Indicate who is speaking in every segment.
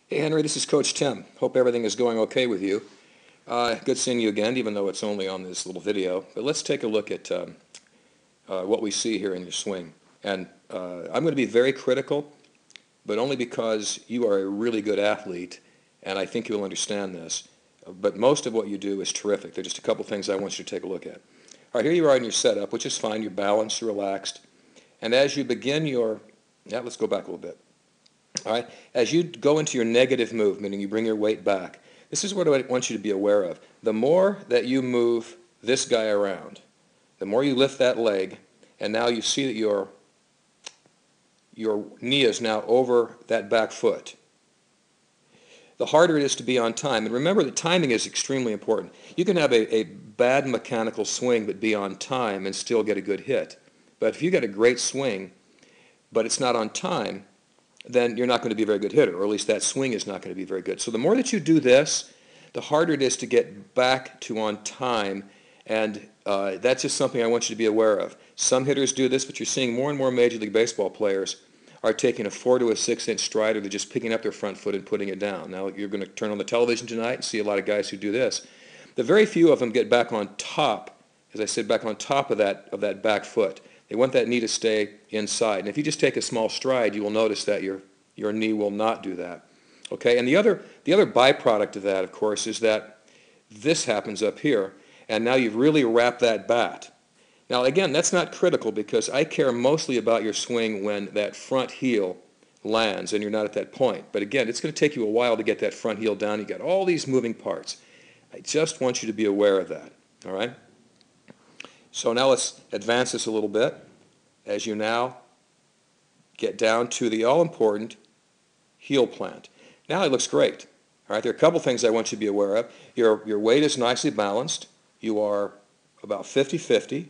Speaker 1: Hey Henry, this is Coach Tim. Hope everything is going okay with you. Good seeing you again, even though it's only on this little video. But let's take a look at what we see here in your swing. And I'm going to be very critical, but only because you are a really good athlete, and I think you'll understand this. But most of what you do is terrific. There are just a couple things I want you to take a look at. All right, here you are in your setup, which is fine. You're balanced, you're relaxed. And as you begin your, let's go back a little bit. All right, as you go into your negative move, meaning you bring your weight back, this is what I want you to be aware of. The more that you move this guy around, the more you lift that leg, and now you see that your knee is now over that back foot, the harder it is to be on time. And remember that timing is extremely important. You can have a bad mechanical swing but be on time and still get a good hit. But if you get a great swing but it's not on time, then you're not going to be a very good hitter, or at least that swing is not going to be very good. So the more that you do this, the harder it is to get back to on time, and that's just something I want you to be aware of. Some hitters do this, but you're seeing more and more Major League Baseball players are taking a 4 to a 6 inch stride, or they're just picking up their front foot and putting it down. Now you're going to turn on the television tonight and see a lot of guys who do this. The very few of them get back on top, as I said, back on top of that back foot. They want that knee to stay inside. And if you just take a small stride, you will notice that your knee will not do that. Okay? And the other byproduct of that, of course, is that this happens up here, and now you've really wrapped that bat. Now, again, that's not critical because I care mostly about your swing when that front heel lands and you're not at that point. But again, it's going to take you a while to get that front heel down. You've got all these moving parts. I just want you to be aware of that. All right? So now let's advance this a little bit as you now get down to the all-important heel plant. Now it looks great. All right, there are a couple things I want you to be aware of. Your weight is nicely balanced. You are about 50-50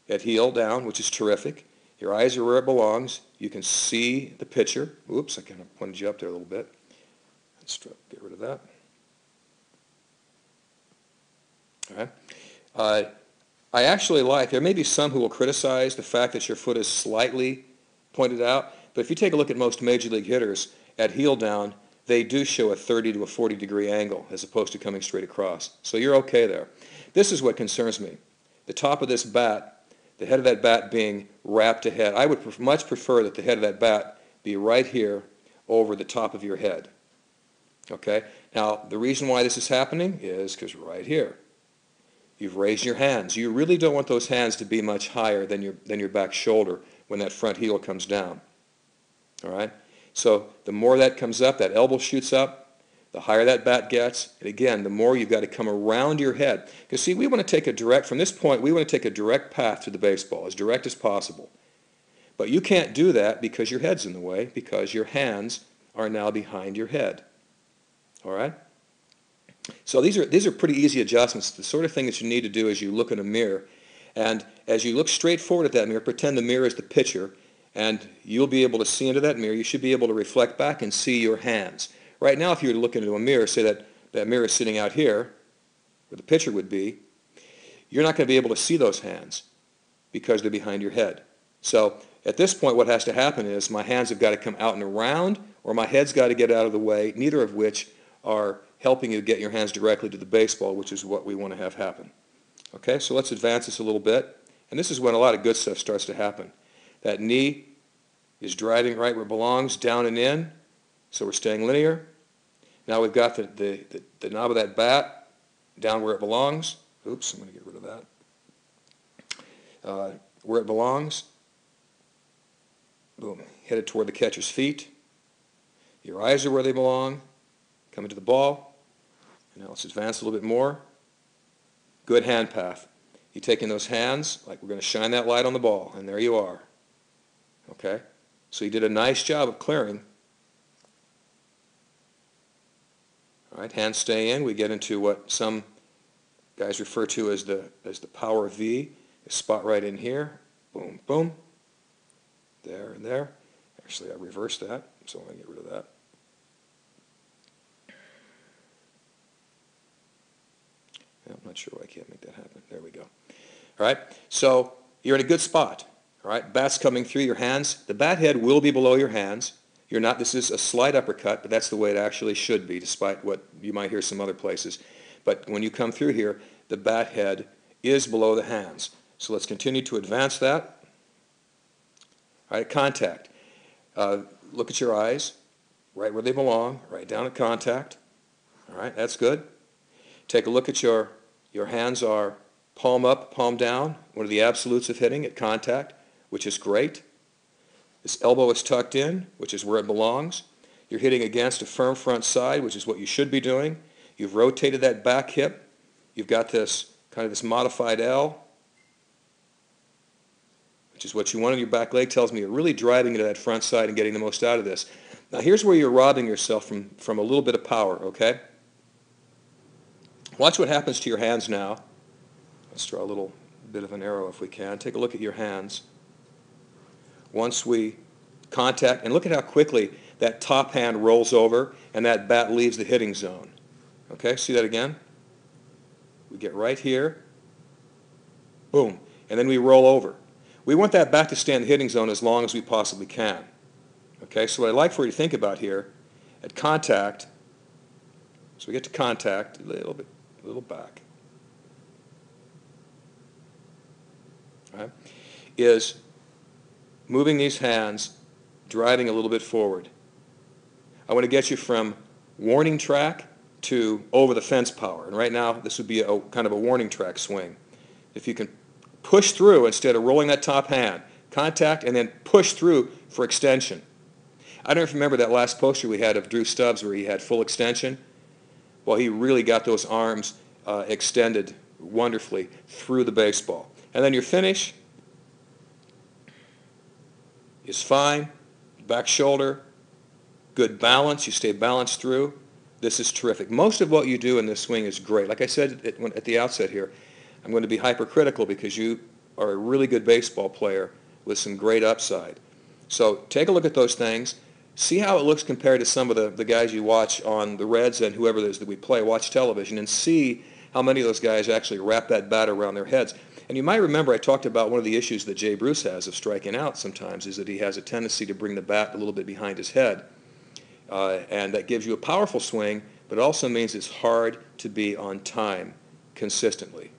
Speaker 1: at heel down, which is terrific. Your eyes are where it belongs. You can see the pitcher. Oops, I kind of pointed you up there a little bit. Let's get rid of that. All right. I actually like, there may be some who will criticize the fact that your foot is slightly pointed out, but if you take a look at most Major League hitters at heel down, they do show a 30 to a 40 degree angle as opposed to coming straight across. So you're okay there. This is what concerns me. The top of this bat, the head of that bat being wrapped ahead. I would much prefer that the head of that bat be right here over the top of your head. Okay? Now, the reason why this is happening is because right here, you've raised your hands. You really don't want those hands to be much higher than your back shoulder when that front heel comes down. All right? So the more that comes up, that elbow shoots up, the higher that bat gets. And again, the more you've got to come around your head. Because see, we want to take a direct, from this point, we want to take a direct path to the baseball, as direct as possible. But you can't do that because your head's in the way, because your hands are now behind your head. All right? So these are pretty easy adjustments, the sort of thing that you need to do as you look in a mirror. And as you look straight forward at that mirror, pretend the mirror is the pitcher, and you'll be able to see into that mirror. You should be able to reflect back and see your hands. Right now, if you were to look into a mirror, say that mirror is sitting out here, where the pitcher would be, you're not going to be able to see those hands because they're behind your head. So at this point, what has to happen is my hands have got to come out and around, or my head's got to get out of the way, neither of which are helping you get your hands directly to the baseball, which is what we want to have happen. Okay, so let's advance this a little bit. And this is when a lot of good stuff starts to happen. That knee is driving right where it belongs, down and in, so we're staying linear. Now we've got the knob of that bat down where it belongs. Oops, I'm going to get rid of that. Where it belongs. Boom, headed toward the catcher's feet. Your eyes are where they belong. Coming to the ball. Now let's advance a little bit more. Good hand path. You take in those hands, like we're going to shine that light on the ball, and there you are. Okay? So you did a nice job of clearing. All right, hands stay in. We get into what some guys refer to as the power V. A spot right in here. Boom, boom. There and there. Actually, I reversed that, so I'm going to get rid of that. I'm not sure why I can't make that happen. There we go. All right, so you're in a good spot. All right, bat's coming through your hands. The bat head will be below your hands. You're not, this is a slight uppercut, but that's the way it actually should be, despite what you might hear some other places. But when you come through here, the bat head is below the hands. So let's continue to advance that. All right, contact. Look at your eyes, right where they belong, right down at contact. All right, that's good. Take a look at your hands are palm up, palm down, one of the absolutes of hitting at contact, which is great. This elbow is tucked in, which is where it belongs. You're hitting against a firm front side, which is what you should be doing. You've rotated that back hip. You've got this kind of this modified L, which is what you want on your back leg. Tells me you're really driving into that front side and getting the most out of this. Now here's where you're robbing yourself from a little bit of power, okay? Watch what happens to your hands now. Let's draw a little bit of an arrow if we can. Take a look at your hands. Once we contact, and look at how quickly that top hand rolls over and that bat leaves the hitting zone. Okay, see that again? We get right here, boom, and then we roll over. We want that bat to stay in the hitting zone as long as we possibly can. Okay, so what I'd like for you to think about here, at contact, so we get to contact, a little back, all right, is moving these hands, driving a little bit forward. I want to get you from warning track to over the fence power. And right now, this would be a kind of a warning track swing. If you can push through instead of rolling that top hand, contact and then push through for extension. I don't know if you remember that last poster we had of Drew Stubbs where he had full extension. Well, he really got those arms extended wonderfully through the baseball. And then your finish is fine, back shoulder, good balance, you stay balanced through. This is terrific. Most of what you do in this swing is great. Like I said at the outset here, I'm going to be hypercritical because you are a really good baseball player with some great upside. So take a look at those things. See how it looks compared to some of the guys you watch on the Reds and whoever it is that we play, watch television, and see how many of those guys actually wrap that bat around their heads. And you might remember I talked about one of the issues that Jay Bruce has of striking out sometimes is that he has a tendency to bring the bat a little bit behind his head. And that gives you a powerful swing, but it also means it's hard to be on time consistently.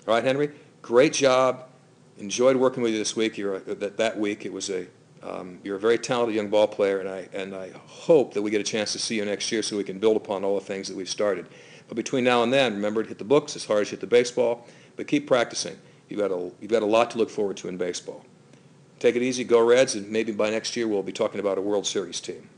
Speaker 1: All right, Henry, great job. Enjoyed working with you this week. That week it was you're a very talented young ball player, and I hope that we get a chance to see you next year so we can build upon all the things that we've started. But between now and then, remember to hit the books as hard as you hit the baseball. But keep practicing. You've got a lot to look forward to in baseball. Take it easy, go Reds, and maybe by next year we'll be talking about a World Series team.